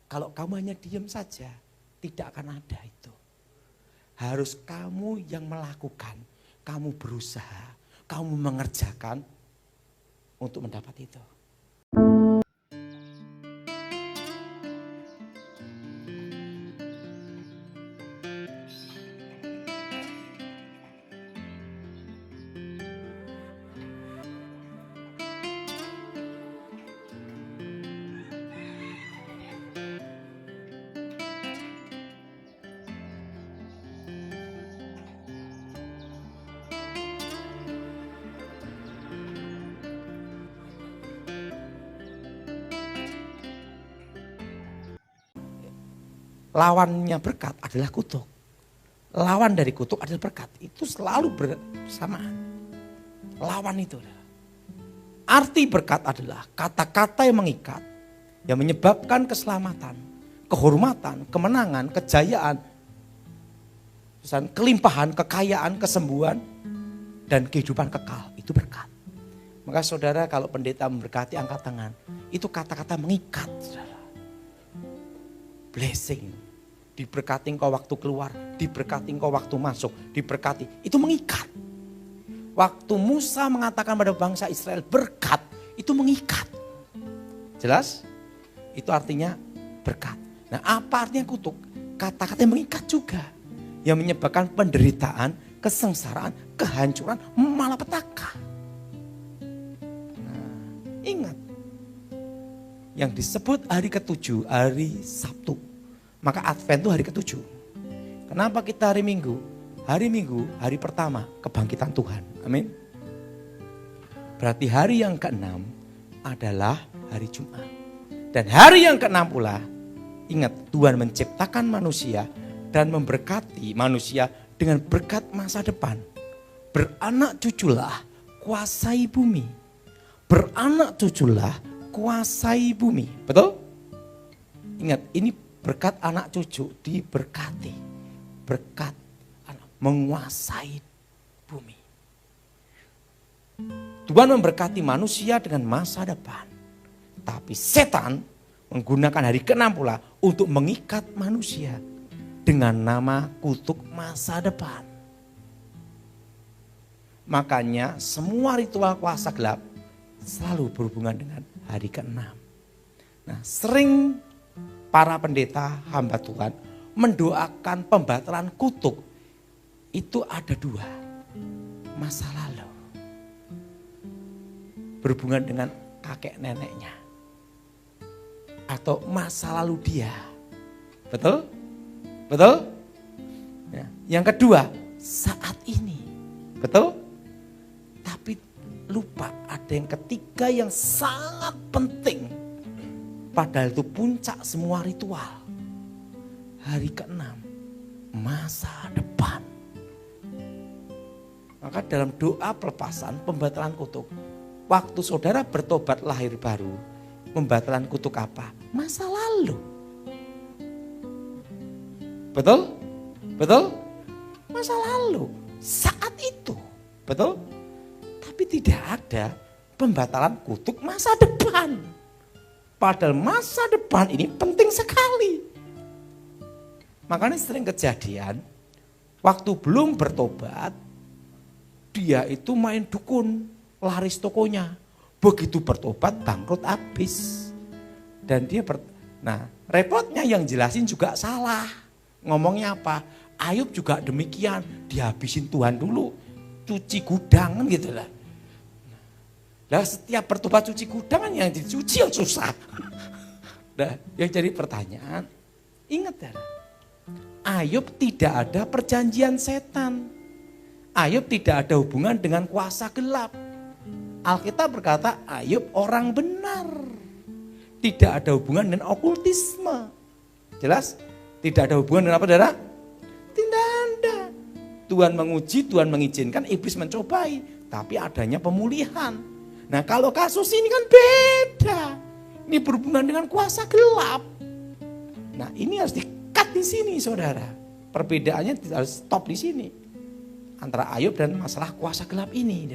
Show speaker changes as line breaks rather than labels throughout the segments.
Kalau kamu hanya diam saja, tidak akan ada itu. Harus kamu yang melakukan, kamu berusaha, kamu mengerjakan untuk mendapat itu. Lawannya berkat adalah kutuk. Lawan dari kutuk adalah berkat. Itu selalu bersamaan. Lawan itu adalah. Arti berkat adalah kata-kata yang mengikat. Yang menyebabkan keselamatan, kehormatan, kemenangan, kejayaan, kelimpahan, kekayaan, kesembuhan, dan kehidupan kekal. Itu berkat. Maka saudara kalau pendeta memberkati angkat tangan. Itu kata-kata mengikat saudara. Blessing, diberkati engkau waktu keluar, diberkati engkau waktu masuk, diberkati. Itu mengikat. Waktu Musa mengatakan pada bangsa Israel berkat, itu mengikat. Jelas? Itu artinya berkat. Nah apa artinya kutuk? Kata-kata yang mengikat juga. Yang menyebabkan penderitaan, kesengsaraan, kehancuran, malapetaka. Nah, ingat. Yang disebut hari ke-7, hari Sabtu. Maka Advent itu hari ke-7. Kenapa kita hari Minggu? Hari Minggu, hari pertama kebangkitan Tuhan. Amin. Berarti hari yang ke-6 adalah hari Jumat. Dan hari yang ke-6 pula, ingat Tuhan menciptakan manusia dan memberkati manusia dengan berkat masa depan. Beranak cuculah, kuasai bumi. Beranak cuculah, kuasai bumi. Betul? Ingat, ini berkat anak cucu diberkati. Berkat anak menguasai bumi. Tuhan memberkati manusia dengan masa depan. Tapi setan menggunakan hari ke-6 pula untuk mengikat manusia dengan nama kutuk masa depan. Makanya semua ritual kuasa gelap selalu berhubungan dengan hari ke-6. Nah, sering para pendeta hamba Tuhan mendoakan pembatalan kutuk. Itu ada 2. Masa lalu. Berhubungan dengan kakek neneknya. Atau masa lalu dia. Betul? Betul? Ya. Yang kedua, saat ini. Betul? Tapi lupa ada yang ketiga yang sangat penting. Padahal itu puncak semua ritual. Hari ke-6, masa depan. Maka dalam doa pelepasan pembatalan kutuk. Waktu saudara bertobat lahir baru. Pembatalan kutuk apa? Masa lalu. Betul? Betul? Masa lalu. Saat itu. Betul? Tapi tidak ada pembatalan kutuk masa depan. Padahal masa depan ini penting sekali. Makanya sering kejadian, waktu belum bertobat, dia itu main dukun, laris tokonya. Begitu bertobat, bangkrut habis. Dan dia repotnya yang jelasin juga salah. Ngomongnya apa? Ayub juga demikian, dihabisin Tuhan dulu. Cuci gudang gitu lah. Nah, setiap bertobat cuci gudang kan yang dicuci yang susah. Nah, yang jadi pertanyaan, ingat ya, Ayub tidak ada perjanjian setan. Ayub tidak ada hubungan dengan kuasa gelap. Alkitab berkata Ayub orang benar. Tidak ada hubungan dengan okultisme. Jelas? Tidak ada hubungan dengan apa, saudara? Tidak ada. Tuhan menguji, Tuhan mengizinkan, iblis mencobai. Tapi adanya pemulihan. Nah kalau kasus ini kan beda. Ini berhubungan dengan kuasa gelap. Nah ini harus di-cut di sini saudara. Perbedaannya harus stop di sini. Antara Ayub dan masalah kuasa gelap ini.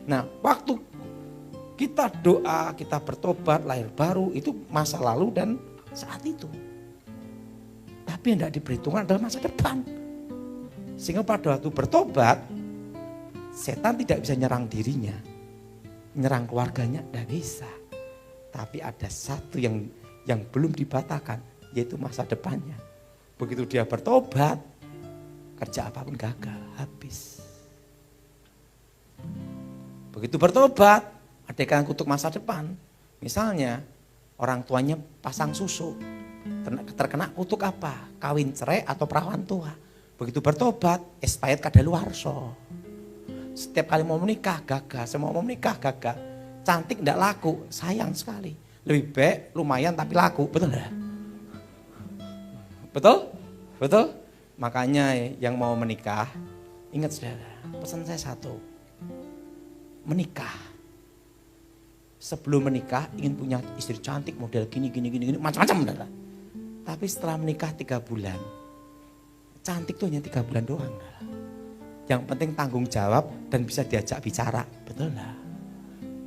Nah waktu kita doa, kita bertobat, lahir baru itu masa lalu dan saat itu. Tapi yang tidak diperhitungkan adalah masa depan. Sehingga pada waktu bertobat, setan tidak bisa nyerang dirinya. Nyerang keluarganya tidak bisa. Tapi ada satu yang belum dibatalkan, yaitu masa depannya. Begitu dia bertobat, kerja apapun gagal, habis. Begitu bertobat, ada yang kutuk masa depan. Misalnya, orang tuanya pasang susu, terkena kutuk apa? Kawin cerai atau perawan tua. Begitu bertobat, expired kadaluarsa. Setiap kali mau menikah gagal, semua mau menikah gagal. Cantik tidak laku, sayang sekali. Lebih baik lumayan tapi laku, betul enggak? Betul? Betul? Makanya yang mau menikah, ingat saudara, pesan saya satu. Menikah. Sebelum menikah ingin punya istri cantik, model gini, macam-macam. Saudara. Tapi setelah menikah 3 bulan, cantik tuh hanya 3 bulan doang. Saudara. Yang penting tanggung jawab dan bisa diajak bicara, betul lah.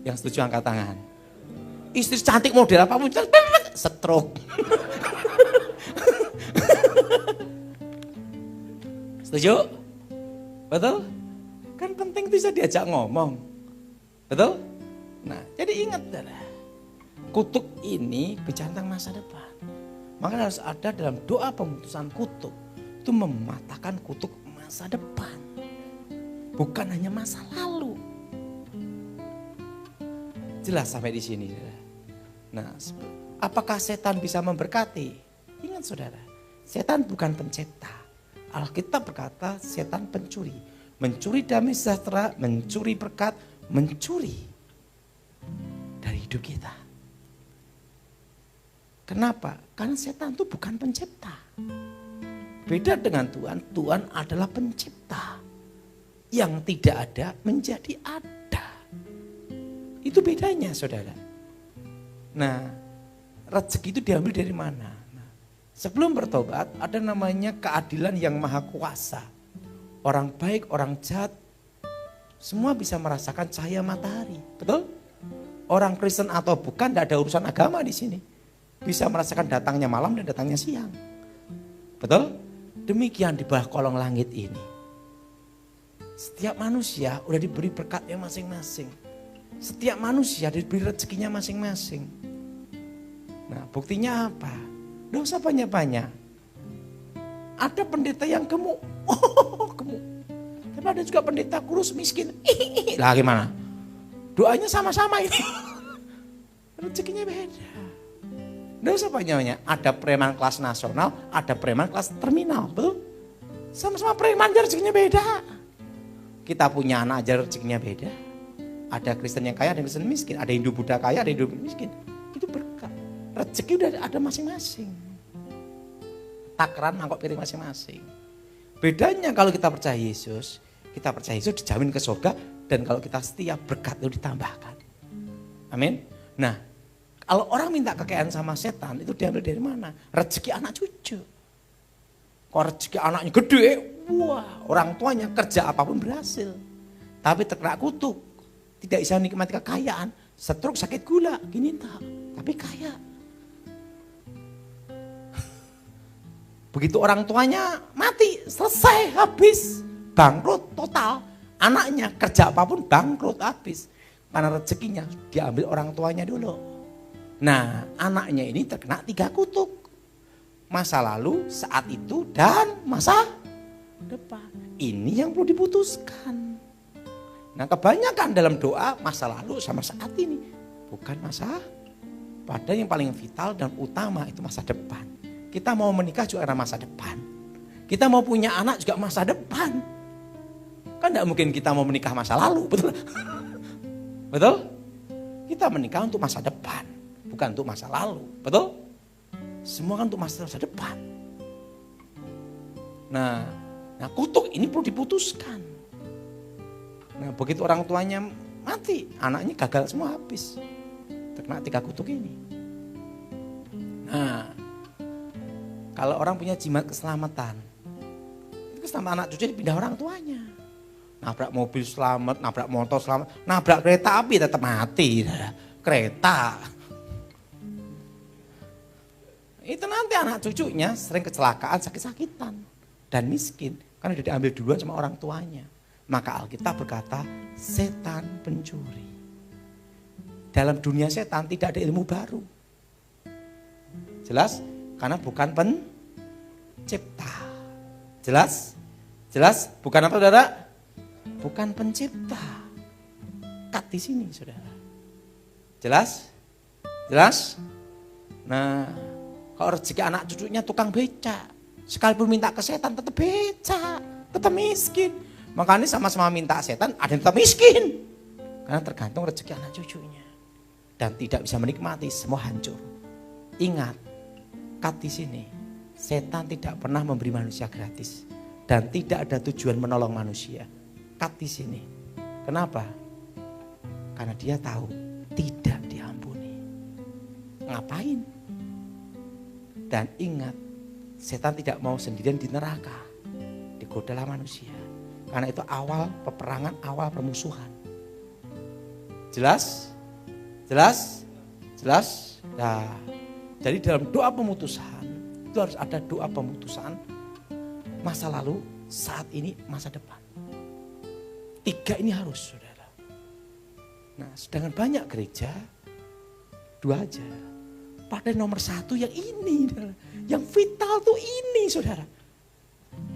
Yang setuju angkat tangan. Istri cantik model apapun, stroke. Setuju? Betul? Kan penting bisa diajak ngomong. Betul? Nah, jadi ingat saudara. Kutuk ini bicara tentang masa depan. Maka harus ada dalam doa pemutusan kutuk. Itu mematahkan kutuk masa depan. Bukan hanya masa lalu. Jelas sampai di sini. Nah, apakah setan bisa memberkati? Ingat saudara, setan bukan pencipta. Alkitab berkata setan pencuri. Mencuri damai sejahtera, mencuri berkat, mencuri dari hidup kita. Kenapa? Karena setan itu bukan pencipta. Beda dengan Tuhan, Tuhan adalah pencipta. Yang tidak ada menjadi ada. Itu bedanya saudara. Nah, rezeki itu diambil dari mana? Nah, sebelum bertobat ada namanya keadilan yang maha kuasa. Orang baik, orang jahat, semua bisa merasakan cahaya matahari. Betul? Orang Kristen atau bukan, tidak ada urusan agama di sini. Bisa merasakan datangnya malam dan datangnya siang. Betul? Demikian di bawah kolong langit ini. Setiap manusia udah diberi berkatnya masing-masing. Setiap manusia diberi rezekinya masing-masing. Nah, buktinya apa? Nggak usah banyak-banyak. Ada pendeta yang gemuk. Gemuk. Tapi ada juga pendeta kurus miskin. Lah gimana? Doanya sama-sama ini. Rezekinya beda. Nggak usah banyak-banyak. Ada preman kelas nasional, ada preman kelas terminal. Betul? Sama-sama preman, rezekinya beda. Kita punya anak aja rezekinya beda. Ada Kristen yang kaya, ada Kristen miskin. Ada Hindu Buddha kaya, ada Hindu miskin. Itu berkat. Rezeki udah ada masing-masing. Takaran mangkok piring masing-masing. Bedanya kalau kita percaya Yesus dijamin ke surga. Dan kalau kita setia, berkat itu ditambahkan. Amin. Nah, kalau orang minta kekayaan sama setan, itu diambil dari mana? Rezeki anak cucu. Kalau rezeki anaknya gede, wah, orang tuanya kerja apapun berhasil. Tapi terkena kutuk. Tidak bisa nikmati kekayaan, stroke, sakit gula, gini tak, tapi kaya. Begitu orang tuanya mati, selesai, habis, bangkrut total. Anaknya kerja apapun bangkrut habis. Karena rezekinya diambil orang tuanya dulu. Nah, anaknya ini terkena 3 kutuk. Masa lalu, saat itu, dan masa depan. Ini yang perlu diputuskan. Nah, kebanyakan dalam doa masa lalu sama saat ini. Bukan masa. Padahal yang paling vital dan utama itu masa depan. Kita mau menikah juga karena masa depan. Kita mau punya anak juga masa depan. Kan tidak mungkin kita mau menikah masa lalu, betul? Betul? Kita menikah untuk masa depan, bukan untuk masa lalu, betul? Semua kan untuk masa depan. Nah, kutuk ini perlu diputuskan. Nah, begitu orang tuanya mati, anaknya gagal semua habis. Terkena 3 kutuk ini. Nah, kalau orang punya jimat keselamatan, itu keselamatan anak cucu dipindah orang tuanya. Nabrak mobil selamat, nabrak motor selamat, nabrak kereta api tetap mati. Kereta. itu nanti anak cucunya sering kecelakaan, sakit-sakitan, dan miskin. Karena dia diambil duluan sama orang tuanya. Maka Alkitab berkata, setan pencuri. Dalam dunia setan tidak ada ilmu baru. Jelas? Karena bukan pencipta. Jelas? Jelas? Bukan apa saudara? Bukan pencipta. Kat di sini saudara. Jelas? Jelas? Nah, kalau rezeki anak cucunya tukang beca, sekalipun minta ke setan tetap beca, tetap miskin. Makanya sama-sama minta setan, ada yang tetap miskin. Karena tergantung rezeki anak cucunya. Dan tidak bisa menikmati, semua hancur. Ingat, kat di sini, setan tidak pernah memberi manusia gratis. Dan tidak ada tujuan menolong manusia. Kat di sini. Kenapa? Karena dia tahu tidak diampuni. Ngapain? Dan ingat, setan tidak mau sendirian di neraka. Digodalah manusia. Karena itu awal peperangan, awal permusuhan. Jelas? Jelas? Jelas? Nah, jadi dalam doa pemutusan, itu harus ada doa pemutusan masa lalu, saat ini, masa depan. 3 ini harus, saudara. Nah, sedangkan banyak gereja, 2 aja. Pada nomor 1 yang ini, saudara. Yang vital tuh ini, saudara.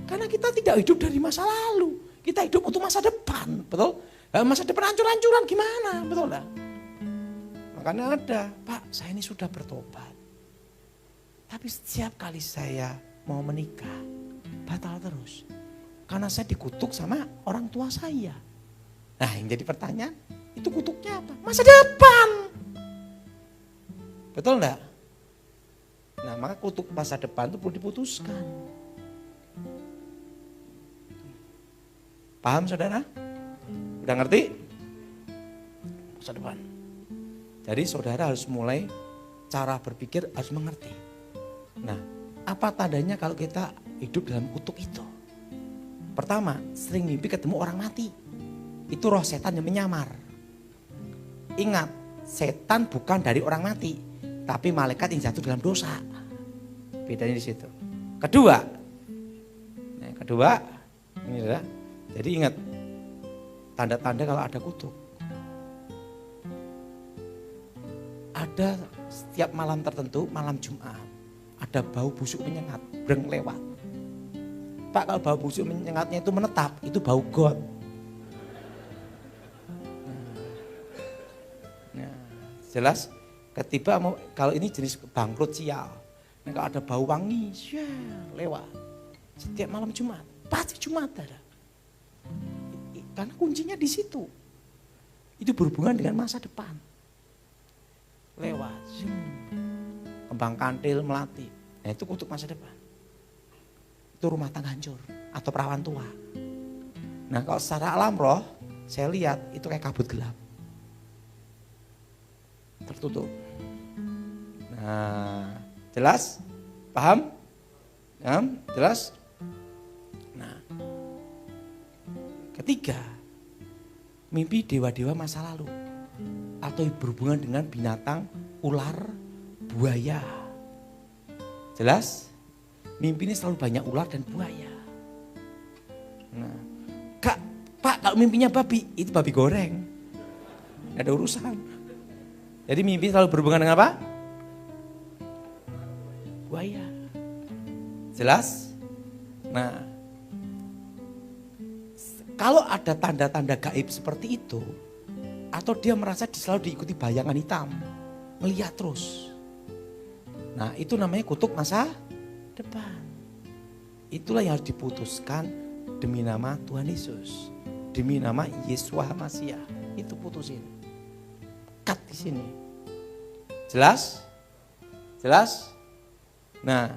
Karena kita tidak hidup dari masa lalu, kita hidup untuk masa depan, betul? Masa depan hancur-hancuran gimana, betul lah? Makanya ada, Pak, saya ini sudah bertobat. Tapi setiap kali saya mau menikah, batal terus. Karena saya dikutuk sama orang tua saya. Nah, yang jadi pertanyaan, itu kutuknya apa? Masa depan. Betul enggak? Nah, maka kutuk masa depan itu perlu diputuskan. Paham saudara? Udah ngerti? Masa depan. Jadi saudara harus mulai cara berpikir harus mengerti. Nah, apa tandanya kalau kita hidup dalam kutuk itu? Pertama, sering mimpi ketemu orang mati. Itu roh setan yang menyamar. Ingat, setan bukan dari orang mati, tapi malaikat yang jatuh dalam dosa. Bedanya di situ. Kedua, ini adalah, jadi ingat, tanda-tanda kalau ada kutuk. Ada setiap malam tertentu, malam Jumat, ada bau busuk menyengat, breng lewat. Pak, kalau bau busuk menyengatnya itu menetap, itu bau got. Nah, jelas ketiba kalau ini jenis bangkrut sial. Nah, kalau ada bau wangi, lewat. Setiap malam Jumat, pasti Jumat ada. Karena kuncinya di situ. Itu berhubungan dengan masa depan. Lewat. Kembang kantil melati. Nah, itu kutuk masa depan. Itu rumah tangga hancur atau perawan tua. Nah, kalau secara alam roh, saya lihat itu kayak kabut gelap. Tertutup. Nah, jelas? Paham? Ya, jelas? Nah, ketiga, mimpi dewa-dewa masa lalu atau berhubungan dengan binatang, ular, buaya. Jelas? Mimpi ini selalu banyak ular dan buaya. Nah, Pak, kalau mimpinya babi, itu babi goreng. Nggak ada urusan. Jadi mimpi selalu berhubungan dengan apa? Buaya. Jelas? Nah, kalau ada tanda-tanda gaib seperti itu, atau dia merasa selalu diikuti bayangan hitam, melihat terus. Nah, itu namanya kutuk masa depan. Itulah yang harus diputuskan demi nama Tuhan Yesus, demi nama Yeshua Masiah. Itu putusin. Cut di sini. Jelas? Jelas? Nah,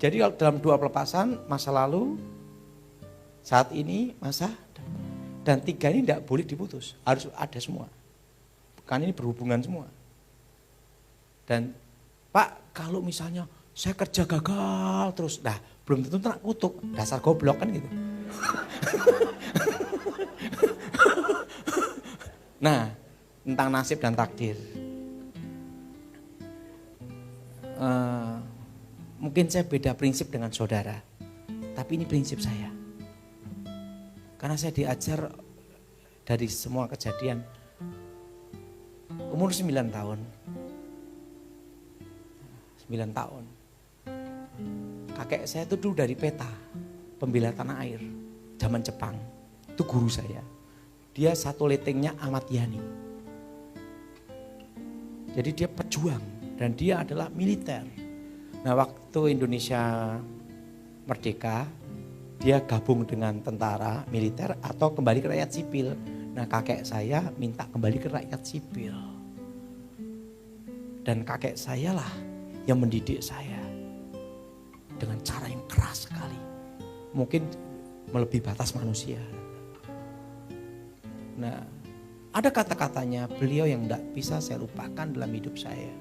jadi kalau dalam 2 pelepasan, masa lalu, saat ini, masa depan. Dan 3 ini tidak boleh diputus, harus ada semua. Karena ini berhubungan semua. Dan Pak, kalau misalnya saya kerja gagal terus, nah belum tentu kena kutuk, dasar goblok kan gitu. Nah, tentang nasib dan takdir. Mungkin saya beda prinsip dengan saudara, tapi ini prinsip saya. Karena saya diajar dari semua kejadian. Umur 9 tahun. 9 tahun. Kakek saya itu dulu dari peta, pembela tanah air, zaman Jepang. Itu guru saya. Dia satu letingnya Ahmad Yani. Jadi dia pejuang dan dia adalah militer. Nah waktu Indonesia merdeka, dia gabung dengan tentara militer atau kembali ke rakyat sipil. Nah kakek saya minta kembali ke rakyat sipil. Dan kakek saya lah yang mendidik saya dengan cara yang keras sekali. Mungkin melebihi batas manusia. Nah ada kata-katanya beliau yang tidak bisa saya lupakan dalam hidup saya.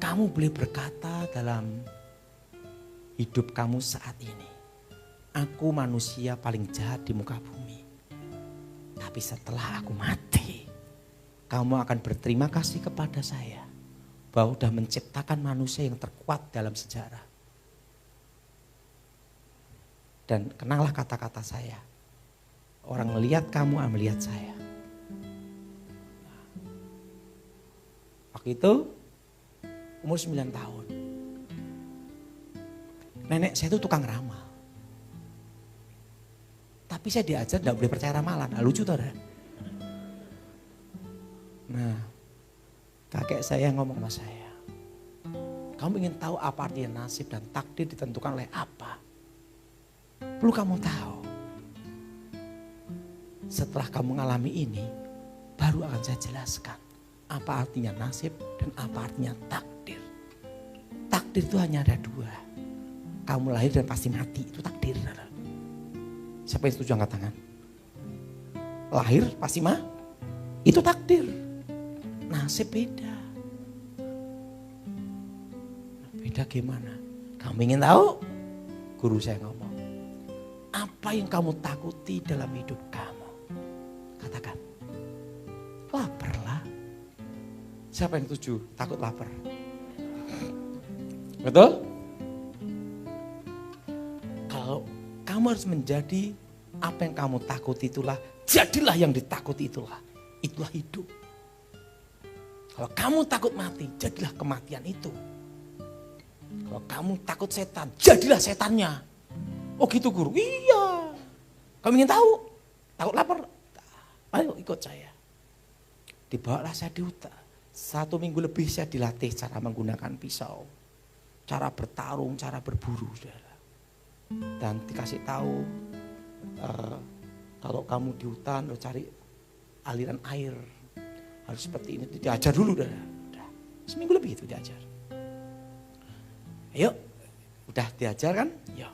Kamu boleh berkata dalam hidup kamu saat ini, aku manusia paling jahat di muka bumi. Tapi setelah aku mati, kamu akan berterima kasih kepada saya bahwa sudah menciptakan manusia yang terkuat dalam sejarah. Dan kenanglah kata-kata saya. Orang melihat kamu, melihat saya. Waktu itu umur 9 tahun. Nenek saya itu tukang ramal. Tapi saya diajar tidak boleh percaya ramalan. Nah, lucu tuh ada. Nah, kakek saya ngomong sama saya. Kamu ingin tahu apa artinya nasib dan takdir ditentukan oleh apa? Perlu kamu tahu. Setelah kamu mengalami ini, baru akan saya jelaskan apa artinya nasib dan apa artinya takdir. Takdir itu hanya ada dua. Kamu lahir dan pasti mati, itu takdir. Siapa yang setuju angkat tangan? Lahir pasti mati, itu takdir. Nasib beda. Beda gimana? Kamu ingin tahu? Guru saya ngomong. Apa yang kamu takuti dalam hidup kamu? Katakan. Lapar lah. Siapa yang setuju takut lapar? Betul? Kalau kamu harus menjadi apa yang kamu takuti itulah, jadilah yang ditakuti itulah. Itulah hidup. Kalau kamu takut mati, jadilah kematian itu. Kalau kamu takut setan, jadilah setannya. Oh gitu guru? Iya. Kamu ingin tahu? Takut lapar? Ayo ikut saya. Dibawalah saya di hutan. 1 minggu lebih saya dilatih cara menggunakan pisau. Cara bertarung, cara berburu. Saudara. Dan dikasih tahu kalau kamu di hutan lo cari aliran air. Harus seperti ini. Diajar dulu. Saudara. Seminggu lebih itu diajar. Ayo. Udah diajar kan? Ya.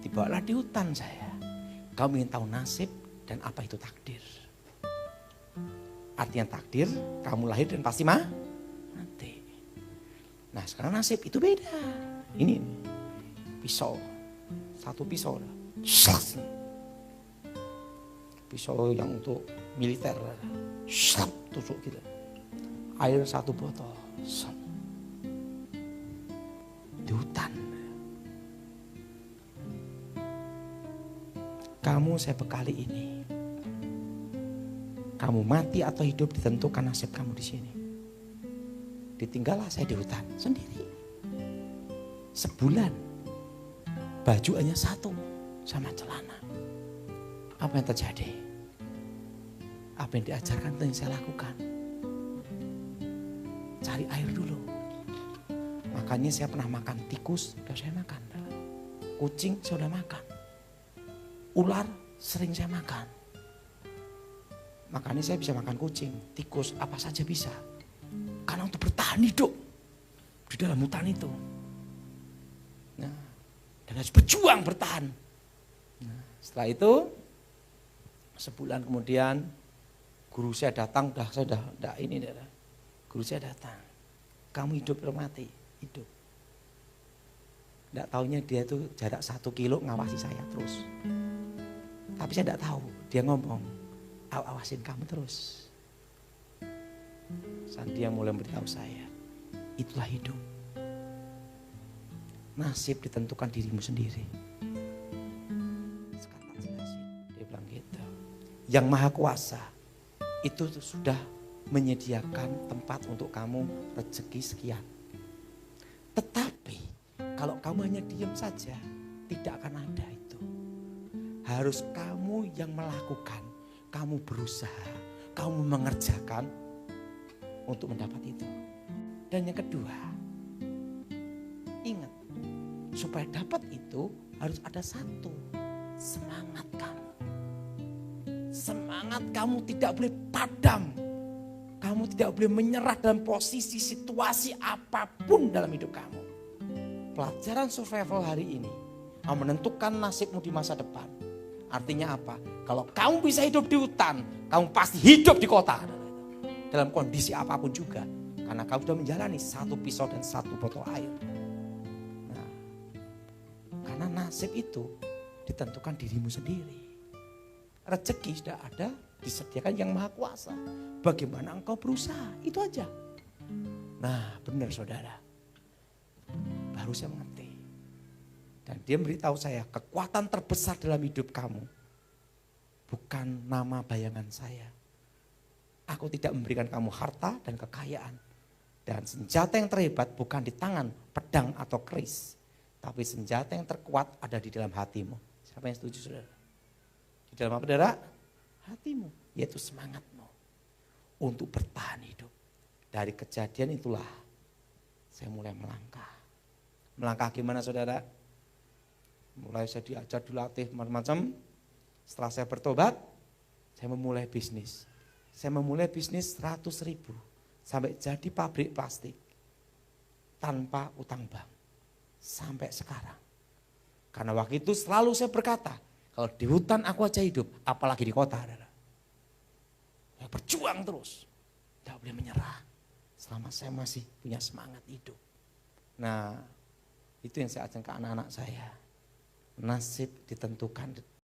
Dibawalah di hutan saya. Kamu ingin tahu nasib dan apa itu takdir. Artinya takdir, kamu lahir dan pasti mati. Nah sekarang nasib itu beda. Ini pisau. Satu pisau. Pisau yang untuk militer. Tusuk gitu. Air 1 botol. Di hutan. Kamu saya bekali ini. Kamu mati atau hidup ditentukan nasib kamu di sini. Ditinggallah saya di hutan sendiri. Sebulan. Baju hanya 1 sama celana. Apa yang terjadi? Apa yang diajarkan itu yang saya lakukan. Cari air dulu. Makanya saya pernah makan tikus, sudah saya makan. Kucing saya sudah makan. Ular sering saya makan. Makanya saya bisa makan kucing, tikus, apa saja bisa. Karena untuk bertahan hidup di dalam hutan itu. Nah, dan harus berjuang bertahan. Nah, setelah itu, sebulan kemudian guru saya datang, saya udah ini. Guru saya datang, kamu hidup atau mati? Hidup. Tidak taunya dia itu jarak 1 kilo ngawasi saya terus. Tapi saya tidak tahu, dia ngomong, awasin kamu terus. Sandi yang mulai memberitahu saya, itulah hidup. Nasib ditentukan dirimu sendiri. Sekarang tak jelasin, dia bilang gitu. Yang Maha Kuasa itu sudah menyediakan tempat untuk kamu rezeki sekian. Tetapi kalau kamu hanya diam saja, tidak akan ada itu. Harus kamu yang melakukan, kamu berusaha, kamu mengerjakan untuk mendapat itu. Dan yang kedua, ingat, supaya dapat itu harus ada satu, semangat kamu. Semangat kamu tidak boleh padam. Kamu tidak boleh menyerah dalam posisi situasi apapun dalam hidup kamu. Pelajaran survival hari ini menentukan nasibmu di masa depan. Artinya apa? Kalau kamu bisa hidup di hutan, kamu pasti hidup di kota. Dalam kondisi apapun juga. Karena kamu sudah menjalani satu pisau dan satu botol air. Nah, karena nasib itu ditentukan dirimu sendiri. Rezeki sudah ada, disediakan yang Maha Kuasa. Bagaimana engkau berusaha, itu aja. Nah, benar saudara. Baru saya mengerti. Dan dia memberitahu saya, kekuatan terbesar dalam hidup kamu bukan nama bayangan saya. Aku tidak memberikan kamu harta dan kekayaan. Dan senjata yang terhebat bukan di tangan, pedang atau keris. Tapi senjata yang terkuat ada di dalam hatimu. Siapa yang setuju saudara? Di dalam apa saudara? Hatimu, yaitu semangatmu untuk bertahan hidup. Dari kejadian itulah saya mulai melangkah. Melangkah gimana saudara? Mulai saya diajar, dilatih macam-macam. Setelah saya bertobat, saya memulai bisnis. Saya memulai bisnis 100.000 sampai jadi pabrik plastik tanpa utang bank sampai sekarang. Karena waktu itu selalu saya berkata, kalau di hutan aku aja hidup, apalagi di kota. Saya berjuang terus, tidak boleh menyerah selama saya masih punya semangat hidup. Nah, itu yang saya ajarkan ke anak-anak saya. Nasib ditentukan